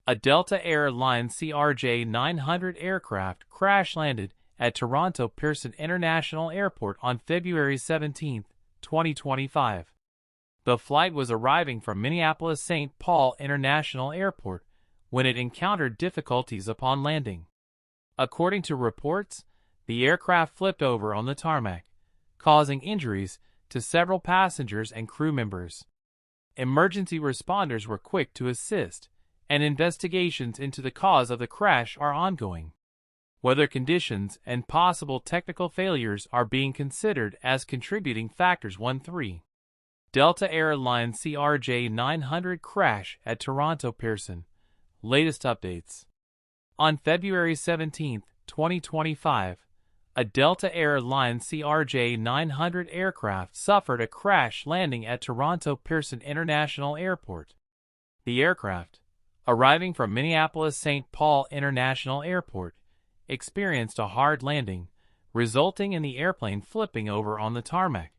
A Delta Air Lines CRJ900 aircraft crash-landed at Toronto Pearson International Airport on February 17, 2025. The flight was arriving from Minneapolis-Saint International Airport when it encountered difficulties upon landing. According to reports, the aircraft flipped over on the tarmac, causing injuries to several passengers and crew members. Emergency responders were quick to assist, and investigations into the cause of the crash are ongoing. Weather conditions and possible technical failures are being considered as contributing factors. 1-3. Delta Air Lines CRJ900 crash at Toronto Pearson. Latest updates. On February 17, 2025, a Delta Air Lines CRJ900 aircraft suffered a crash landing at Toronto Pearson International Airport. The aircraft, arriving from Minneapolis-Saint International Airport, experienced a hard landing, resulting in the airplane flipping over on the tarmac.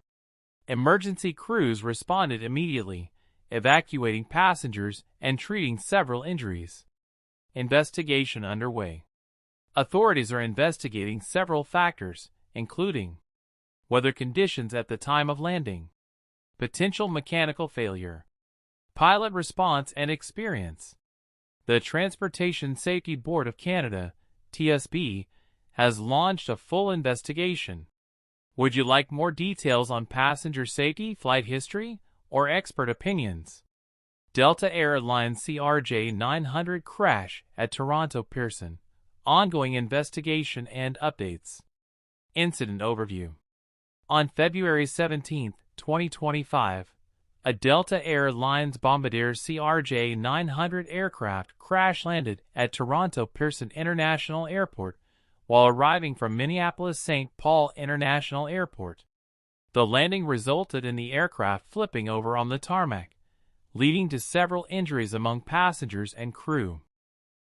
Emergency crews responded immediately, evacuating passengers and treating several injuries. Investigation underway. Authorities are investigating several factors, including weather conditions at the time of landing, potential mechanical failure, pilot response and experience. The Transportation Safety Board of Canada, TSB, has launched a full investigation. Would you like more details on passenger safety, flight history, or expert opinions? Delta Air Lines CRJ900 crash at Toronto Pearson. Ongoing investigation and updates. Incident overview. On February 17, 2025, a Delta Air Lines Bombardier CRJ900 aircraft crash-landed at Toronto Pearson International Airport while arriving from Minneapolis-Saint International Airport. The landing resulted in the aircraft flipping over on the tarmac, leading to several injuries among passengers and crew.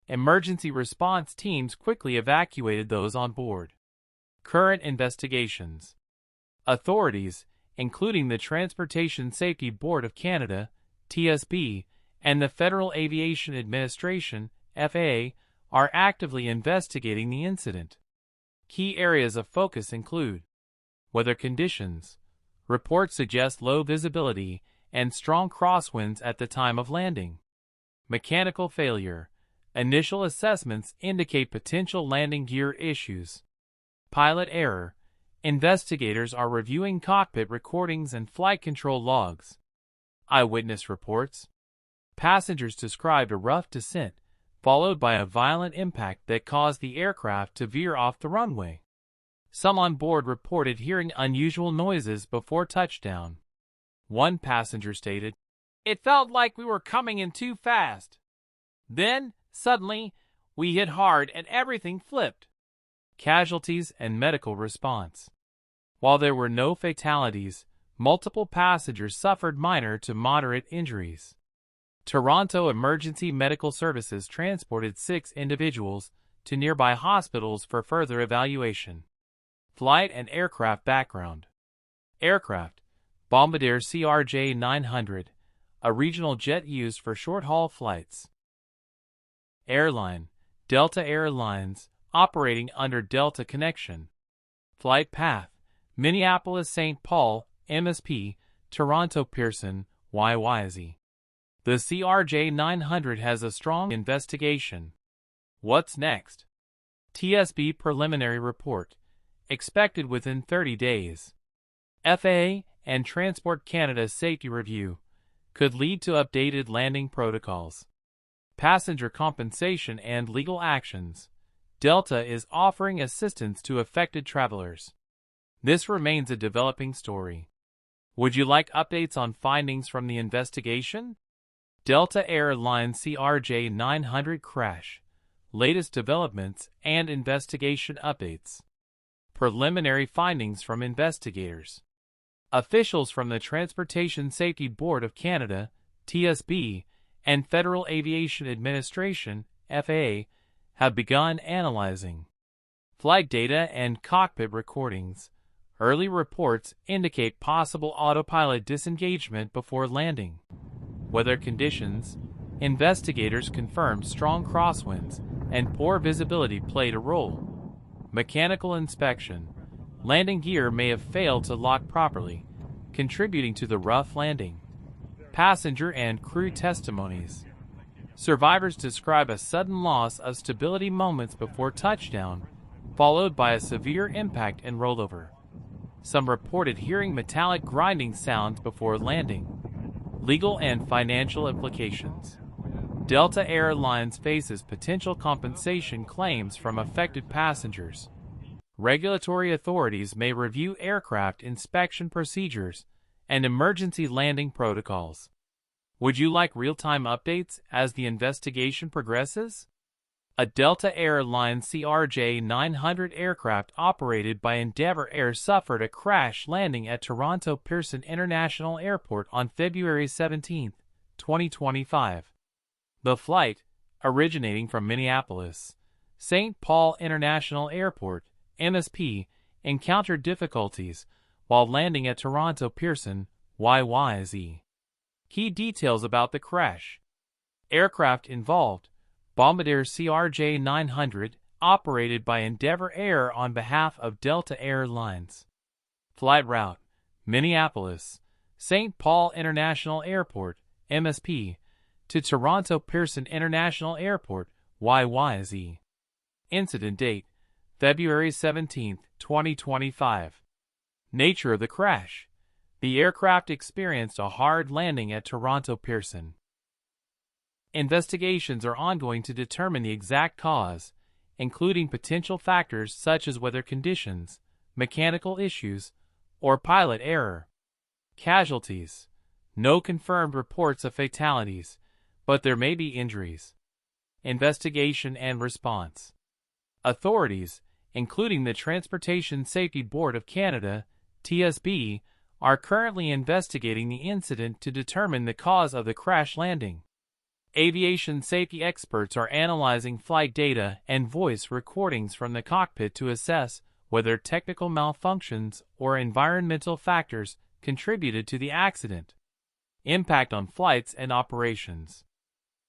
Emergency response teams quickly evacuated those on board. Current investigations. Authorities, including the Transportation Safety Board of Canada, TSB, and the Federal Aviation Administration, FAA, are actively investigating the incident. Key areas of focus include weather conditions. Reports suggest low visibility and strong crosswinds at the time of landing. Mechanical failure. Initial assessments indicate potential landing gear issues. Pilot error. Investigators are reviewing cockpit recordings and flight control logs. Eyewitness reports. Passengers described a rough descent, followed by a violent impact that caused the aircraft to veer off the runway. Some on board reported hearing unusual noises before touchdown. One passenger stated, "It felt like we were coming in too fast. Then, suddenly, we hit hard and everything flipped." Casualties and medical response. While there were no fatalities, multiple passengers suffered minor to moderate injuries. Toronto Emergency Medical Services transported 6 individuals to nearby hospitals for further evaluation. Flight and aircraft background. Aircraft, Bombardier CRJ900, a regional jet used for short-haul flights. Airline, Delta Air Lines, operating under Delta Connection. Flight path, Minneapolis-Saint MSP, Toronto Pearson, YYZ. The CRJ900 has a strong investigation. What's next? TSB preliminary report, expected within 30 days. FAA and Transport Canada safety review could lead to updated landing protocols. Passenger compensation and legal actions. Delta is offering assistance to affected travelers. This remains a developing story. Would you like updates on findings from the investigation? Delta Air Lines CRJ900 crash. Latest developments and investigation updates. Preliminary findings from investigators. Officials from the Transportation Safety Board of Canada, TSB, and Federal Aviation Administration, FAA, have begun analyzing flight data and cockpit recordings. Early reports indicate possible autopilot disengagement before landing. Weather conditions. Investigators confirmed strong crosswinds and poor visibility played a role. Mechanical inspection. Landing gear may have failed to lock properly, contributing to the rough landing. Passenger and crew testimonies. Survivors describe a sudden loss of stability moments before touchdown, followed by a severe impact and rollover. Some reported hearing metallic grinding sounds before landing. Legal and financial implications. Delta Air Lines faces potential compensation claims from affected passengers. Regulatory authorities may review aircraft inspection procedures and emergency landing protocols. Would you like real-time updates as the investigation progresses? A Delta Air Lines CRJ900 aircraft operated by Endeavour Air suffered a crash landing at Toronto Pearson International Airport on February 17, 2025. The flight, originating from Minneapolis-Saint Paul International Airport, MSP, encountered difficulties while landing at Toronto Pearson, YYZ. Key details about the crash. Aircraft involved: Bombardier CRJ900, operated by Endeavour Air on behalf of Delta Air Lines. Flight route: Minneapolis-Saint Paul International Airport, MSP, to Toronto Pearson International Airport, YYZ. Incident date: February 17, 2025. Nature of the crash: the aircraft experienced a hard landing at Toronto Pearson. Investigations are ongoing to determine the exact cause, including potential factors such as weather conditions, mechanical issues, or pilot error. Casualties: no confirmed reports of fatalities, but there may be injuries. Investigation and response. Authorities, including the Transportation Safety Board of Canada, TSB, are currently investigating the incident to determine the cause of the crash landing. Aviation safety experts are analyzing flight data and voice recordings from the cockpit to assess whether technical malfunctions or environmental factors contributed to the accident. Impact on flights and operations.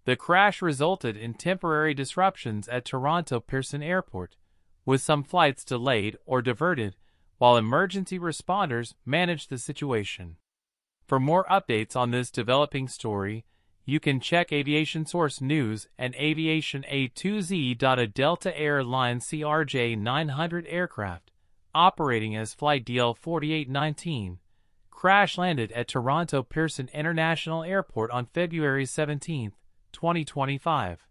The crash resulted in temporary disruptions at Toronto Pearson Airport, with some flights delayed or diverted, while emergency responders managed the situation. For more updates on this developing story, you can check Aviation Source News and Aviation A2Z. A Delta Air Lines CRJ900 aircraft, operating as Flight DL4819, crash-landed at Toronto Pearson International Airport on February 17, 2025.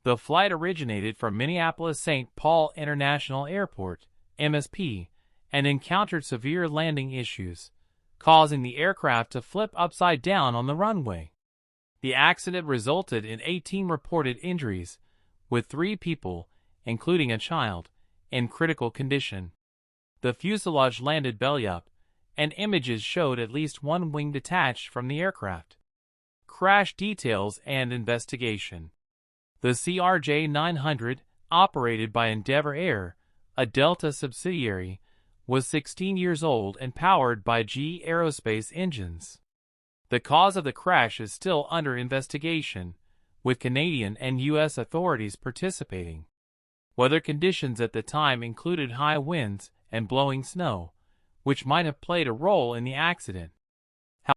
The flight originated from Minneapolis-Saint Paul International Airport, MSP, and encountered severe landing issues, causing the aircraft to flip upside down on the runway. The accident resulted in 18 reported injuries, with 3 people, including a child, in critical condition. The fuselage landed belly up, and images showed at least one wing detached from the aircraft. Crash details and investigation. The CRJ900, operated by Endeavour Air, a Delta subsidiary, was 16 years old and powered by GE Aerospace engines. The cause of the crash is still under investigation, with Canadian and U.S. authorities participating. Weather conditions at the time included high winds and blowing snow, which might have played a role in the accident.